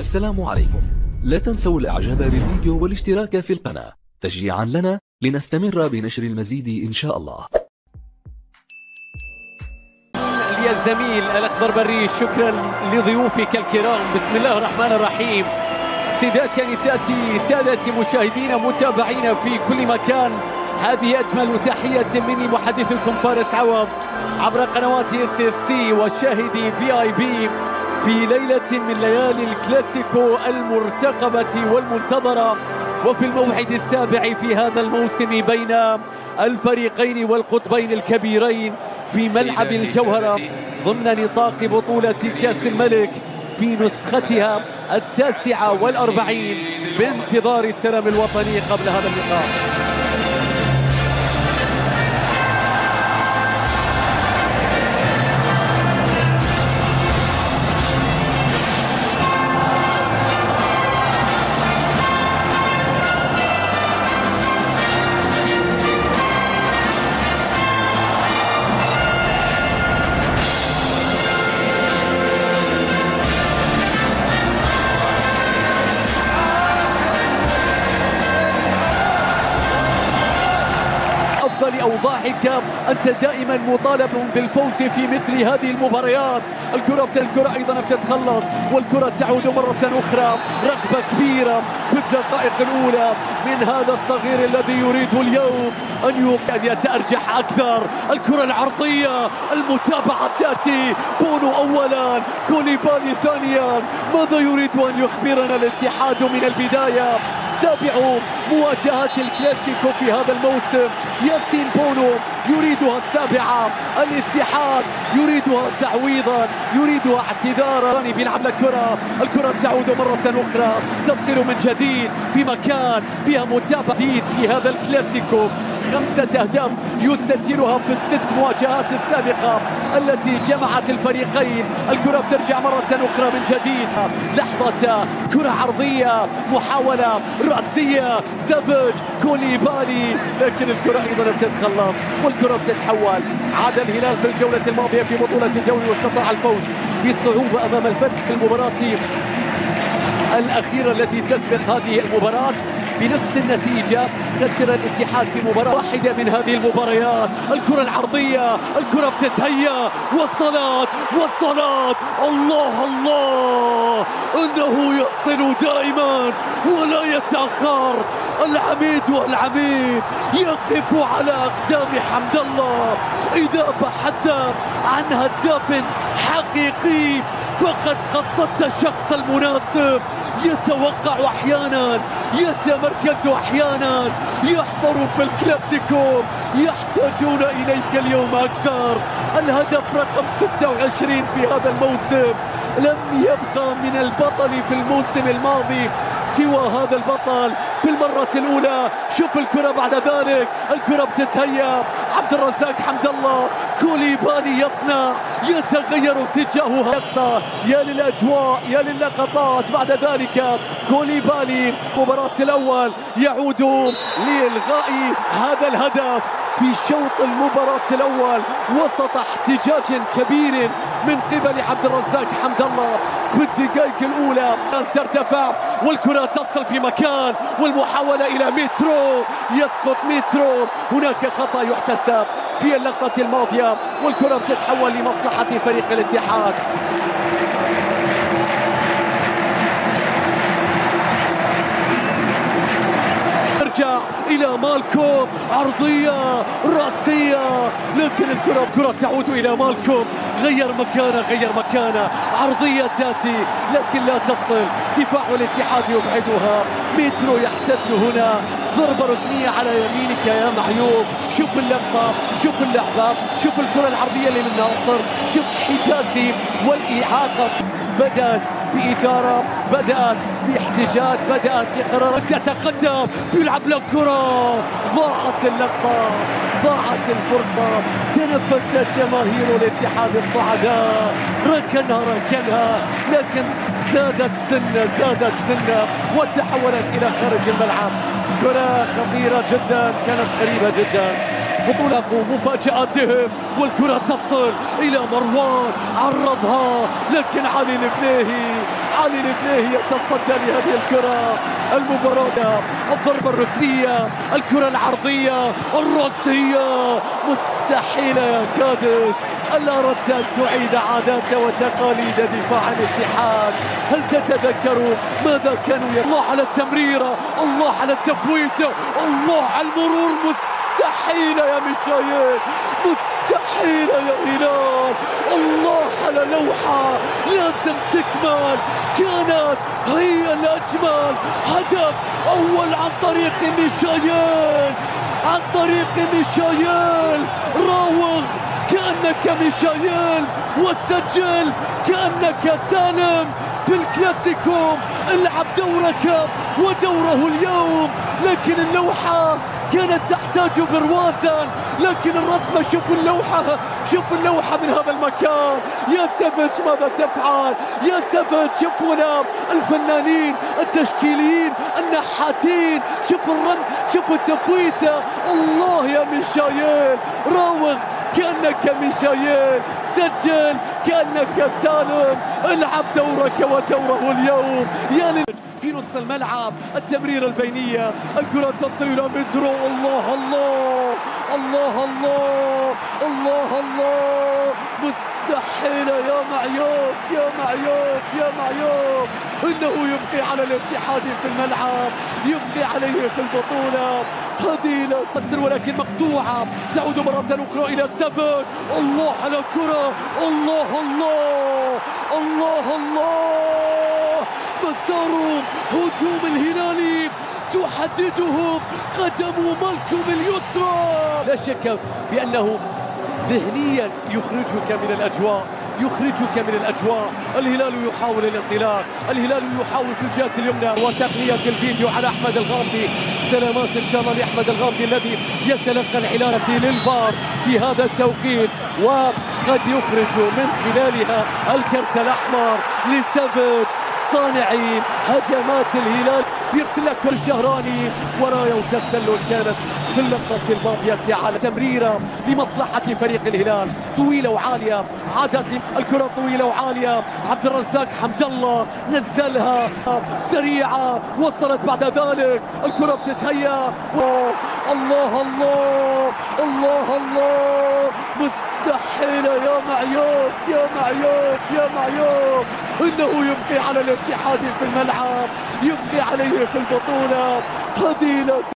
السلام عليكم. لا تنسوا الاعجاب بالفيديو والاشتراك في القناة تشجيعا لنا لنستمر بنشر المزيد ان شاء الله. يا الزميل الاخضر بريش، شكرا لضيوفك الكرام. بسم الله الرحمن الرحيم. سيداتي نساتي سادتي مشاهدين متابعين في كل مكان، هذه اجمل تحيه مني محدثكم فارس عوض عبر قنوات SSC وشاهدي VIP في ليله من ليالي الكلاسيكو المرتقبه والمنتظره، وفي الموعد السابع في هذا الموسم بين الفريقين والقطبين الكبيرين في ملعب الجوهرة ضمن نطاق بطولة كأس الملك في نسختها 49 بانتظار السلام الوطني قبل هذا اللقاء. أوضاعك أنت دائما مطالب بالفوز في مثل هذه المباريات. الكرة أيضا بتتخلص والكرة تعود مرة أخرى. رغبة كبيرة في الدقائق الأولى من هذا الصغير الذي يريد اليوم أن يتأرجح أكثر. الكرة العرضية، المتابعة تأتي. بونو أولا، كوليبالي ثانيا. ماذا يريد أن يخبرنا الاتحاد من البداية؟ سابع مواجهات الكلاسيكو في هذا الموسم. ياسين بونو يريدها السابعة، الاتحاد يريدها تعويضا، يريدها اعتذارا. بيلعب الكرة تعود مرة أخرى، تصل من جديد في مكان فيها متابعة جديد في هذا الكلاسيكو. 5 أهداف يسجلها في ال6 مواجهات السابقة التي جمعت الفريقين. الكرة بترجع مرة أخرى من جديد. لحظة كرة عرضية، محاولة رأسية، سافيج، كوليبالي، لكن الكرة أيضا بتتخلص والكرة بتتحول. عاد الهلال في الجولة الماضية في بطولة الدوري واستطاع الفوز بصعوبة أمام الفتح في المباراة الأخيرة التي تسبق هذه المباراة بنفس النتيجة. خسر الاتحاد في مباراة واحدة من هذه المباريات. الكرة العرضية، الكرة بتتهيأ، والصلاة الله الله، إنه يصل دائما ولا يتأخر. العميد والعميد يقف على أقدام حمد الله. إذا بحثت عن هداف حقيقي فقد قصدت الشخص المناسب. يتوقع أحيانا، يتمركز أحيانا، يحضر في الكلاسيكو. يحتاجون إليك اليوم أكثر. الهدف رقم 26 في هذا الموسم. لم يبقى من البطل في الموسم الماضي سوى هذا البطل في المرة الأولى. شوف الكرة بعد ذلك، الكرة بتتهيأ. عبد الرزاق حمد الله، كوليبالي يصنع، يتغير اتجاهها. لقطة، يا للأجواء يا للقطات. بعد ذلك كوليبالي المباراة الأول يعود لإلغاء هذا الهدف في شوط المباراة الأول وسط احتجاج كبير من قبل عبد الرزاق حمد الله في الدقائق الأولى. أن ترتفع والكرة تصل في مكان، والمحاولة إلى مترو، يسقط مترو. هناك خطأ يحتسب في اللقطة الماضية والكرة بتتحول لمصلحة فريق الاتحاد. ترجع إلى مالكوم، عرضية رأسية، لكن الكرة تعود إلى مالكوم. غير مكانه، عرضية تأتي لكن لا تصل. دفاع الاتحاد يبعدها. مترو يحتج هنا، ضربة ركنية على يمينك يا معيوب. شوف اللقطة، شوف اللعبة، شوف الكرة العرضية للناصر، شوف حجازي والإعاقة. بدأت بإثارة، بدأت باحتجاج، بدأت بقرار. يتقدم، بيلعب له كرة. ضاعت اللقطة، ضاعت الفرصة. تنفست جماهير الاتحاد الصعداء، ركنها لكن زادت سنة وتحولت إلى خارج الملعب. كرة خطيرة جدا، كانت قريبة جدا. بطولة مفاجآتهم، والكرة تصل إلى مروان، عرضها لكن علي البليهي يتصدى لهذه الكرة. المباراة، الضربة الركنية، الكرة العرضية، الرأسية، مستحيلة يا كادش. ألا أردت أن تعيد عادات وتقاليد دفاع الاتحاد؟ هل تتذكروا ماذا كانوا الله على التمريرة، الله على التفويت، الله على المرور. مستحيلة يا ميشايل، مستحيلة يا هلال. الله على لوحة لازم تكمل، كانت هي الأجمل. هدف أول عن طريق ميشايل، راوغ كأنك ميشايل، وسجل كأنك سالم في الكلاسيكو. العب دورك ودوره اليوم، لكن اللوحة كانت تحتاج بروازا، لكن الرسمة شوف اللوحة من هذا المكان. يا سافيتش ماذا تفعل؟ يا سافيتش شوف هنا الفنانين التشكيليين النحاتين، شوف الرن، شوف التفويتة. الله يا ميشايل، راوغ كأنك ميشايل، سجل كأنك سالم. العب دورك ودوره اليوم. يا في نص الملعب، التمريرة البينية، الكرة تصل إلى مترو. الله الله الله الله الله الله. مستحيل يا معيوف إنه يبقي على الاتحاد في الملعب، يبقي عليه في البطولة. هذه لا تصل ولكن مقطوعة، تعود مرة أخرى إلى سافيتش. الله على الكرة، الله الله الله الله. مسار هجوم الهلالي تحدده قدم مالكوم اليسرى. لا شك بأنه ذهنيا يخرجك من الأجواء. الهلال يحاول الانطلاق، الهلال يحاول في الجهة اليمنى، وتقنية الفيديو على أحمد الغامدي. سلامات إن شاء الله لأحمد الغامدي الذي يتلقى العلامة للفار في هذا التوقيت، وقد يخرج من خلالها الكرت الأحمر لسافيتش. صانعين هجمات الهلال بيرسل لك الشهراني، وراية وتسلل كانت في اللقطة الماضية على تمريرة لمصلحة فريق الهلال، طويلة وعالية، عادت الكرة طويلة وعالية. عبد الرزاق حمد الله نزلها سريعة، وصلت بعد ذلك الكرة بتتهيأ. الله الله الله الله. مستحيل يا معيوف إنه يبقي على الاتحاد في الملعب، يبقي عليه في البطولة. هذه لا